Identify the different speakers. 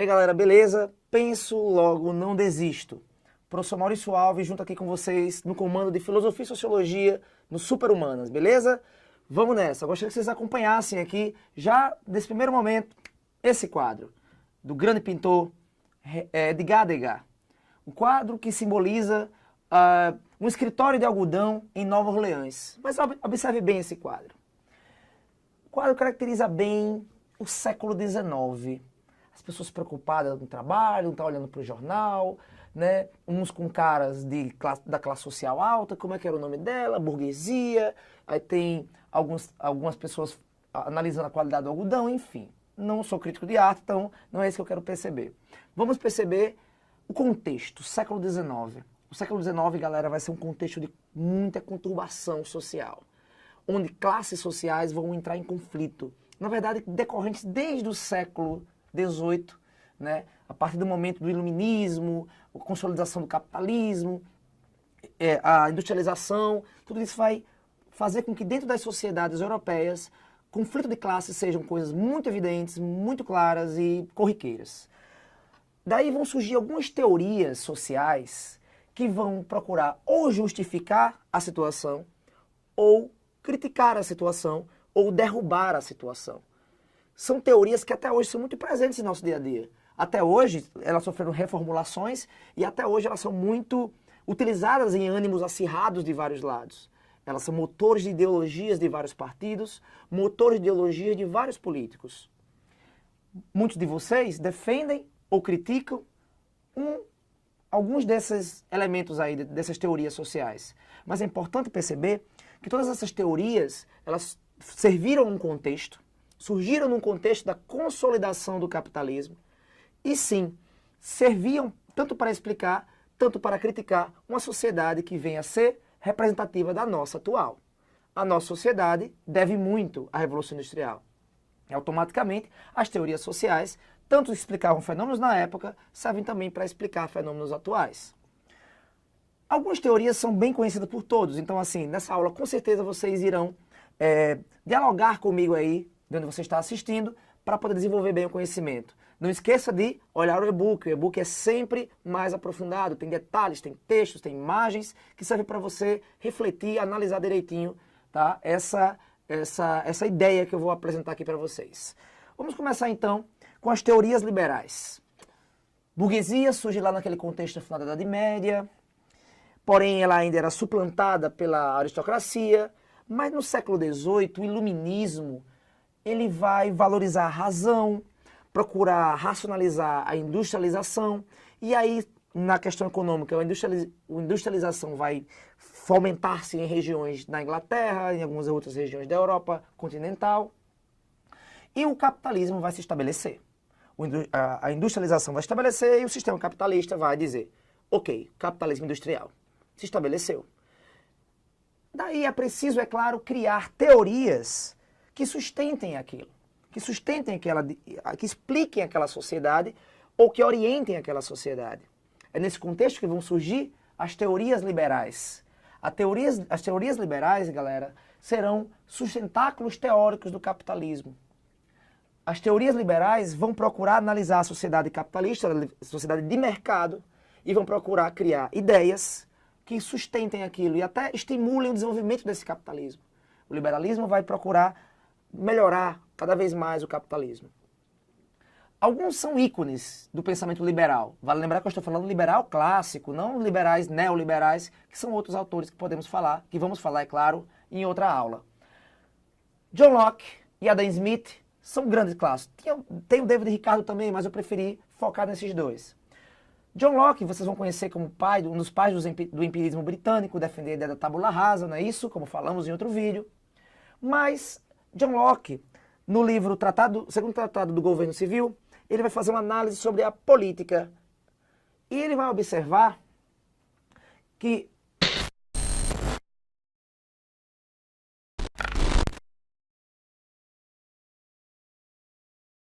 Speaker 1: galera, beleza? Penso, logo não desisto. Professor Maurício Alves junto aqui com vocês no comando de Filosofia e Sociologia no Super-Humanas, beleza? Vamos nessa. Eu gostaria que vocês acompanhassem aqui, já nesse primeiro momento, esse quadro do grande pintor Edgar Degas. Um quadro que simboliza um escritório de algodão em Nova Orleans. Mas observe bem esse quadro. O quadro caracteriza bem o século XIX. As pessoas preocupadas no trabalho, não estão olhando para o jornal, né? Uns com caras da classe social alta, como é que era o nome dela, burguesia, aí tem algumas pessoas analisando a qualidade do algodão, enfim. Não sou crítico de arte, então não é isso que eu quero perceber. Vamos perceber o contexto, século XIX. O século XIX, galera, vai ser um contexto de muita conturbação social, onde classes sociais vão entrar em conflito. Na verdade, decorrentes desde o século XVIII, né? A partir do momento do iluminismo, a consolidação do capitalismo, a industrialização, tudo isso vai fazer com que dentro das sociedades europeias, conflito de classes sejam coisas muito evidentes, muito claras e corriqueiras. Daí vão surgir algumas teorias sociais que vão procurar ou justificar a situação, ou criticar a situação, ou derrubar a situação. São teorias que até hoje são muito presentes em nosso dia a dia. Até hoje, elas sofreram reformulações e até hoje elas são muito utilizadas em ânimos acirrados de vários lados. Elas são motores de ideologias de vários partidos, motores de ideologias de vários políticos. Muitos de vocês defendem ou criticam alguns desses elementos aí, dessas teorias sociais. Mas é importante perceber que todas essas teorias, elas serviram num contexto, surgiram num contexto da consolidação do capitalismo e sim, serviam tanto para explicar, tanto para criticar uma sociedade que venha a ser representativa da nossa atual. A nossa sociedade deve muito à Revolução Industrial. E automaticamente, as teorias sociais, tanto explicavam fenômenos na época, servem também para explicar fenômenos atuais. Algumas teorias são bem conhecidas por todos, então assim, nessa aula com certeza vocês irão dialogar comigo aí, de onde você está assistindo, para poder desenvolver bem o conhecimento. Não esqueça de olhar o e-book é sempre mais aprofundado, tem detalhes, tem textos, tem imagens, que servem para você refletir, analisar direitinho, tá? Essa ideia que eu vou apresentar aqui para vocês. Vamos começar então com as teorias liberais. Burguesia surge lá naquele contexto da final da Idade Média, porém ela ainda era suplantada pela aristocracia, mas no século XVIII o iluminismo ele vai valorizar a razão, procurar racionalizar a industrialização, e aí na questão econômica a industrialização vai fomentar-se em regiões da Inglaterra, em algumas outras regiões da Europa continental, e o capitalismo vai se estabelecer. A industrialização vai se estabelecer e o sistema capitalista vai dizer, ok, capitalismo industrial se estabeleceu. Daí é preciso, é claro, criar teorias que sustentem aquilo, que expliquem aquela sociedade ou que orientem aquela sociedade. É nesse contexto que vão surgir as teorias liberais. As teorias liberais, galera, serão sustentáculos teóricos do capitalismo. As teorias liberais vão procurar analisar a sociedade capitalista, a sociedade de mercado, e vão procurar criar ideias que sustentem aquilo e até estimulem o desenvolvimento desse capitalismo. O liberalismo vai procurar melhorar cada vez mais o capitalismo. Alguns são ícones do pensamento liberal. Vale lembrar que eu estou falando liberal clássico, não liberais neoliberais, que são outros autores que vamos falar, é claro, em outra aula. John Locke e Adam Smith são grandes clássicos. Tem o David Ricardo também, mas eu preferi focar nesses dois. John Locke, vocês vão conhecer como um dos pais do empirismo britânico, defender a ideia da tabula rasa, não é isso? Como falamos em outro vídeo. Mas John Locke, no livro Segundo Tratado do Governo Civil, ele vai fazer uma análise sobre a política. E ele vai observar que